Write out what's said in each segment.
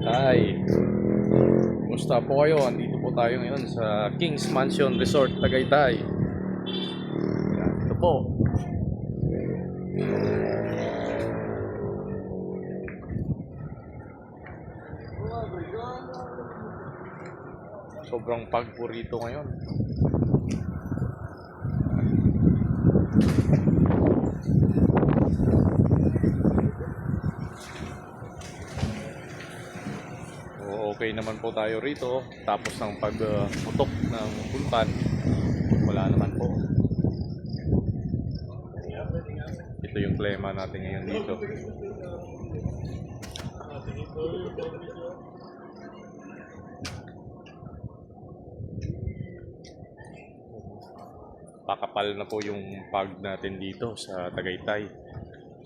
Tay, kumusta po kayo? Andito po tayo ngayon sa King's Mansion Resort, Tagaytay. Yan, ito po. Sobrang pagpo rito ngayon. Okay naman po tayo rito. Tapos ng pagputok ng bulkan, wala naman po. Ito yung klima natin ngayon dito. Pakapal na po yung pag natin dito sa Tagaytay.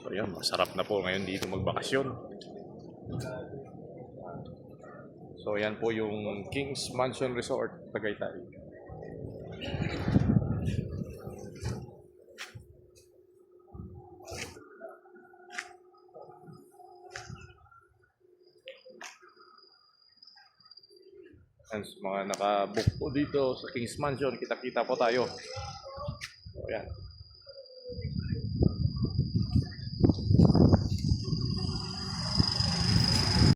So yan, masarap na po ngayon dito magbakasyon. So yan po yung King's Mansion Resort, Tagaytay. Yan, mga naka-book po dito sa King's Mansion, kita-kita po tayo. So yan.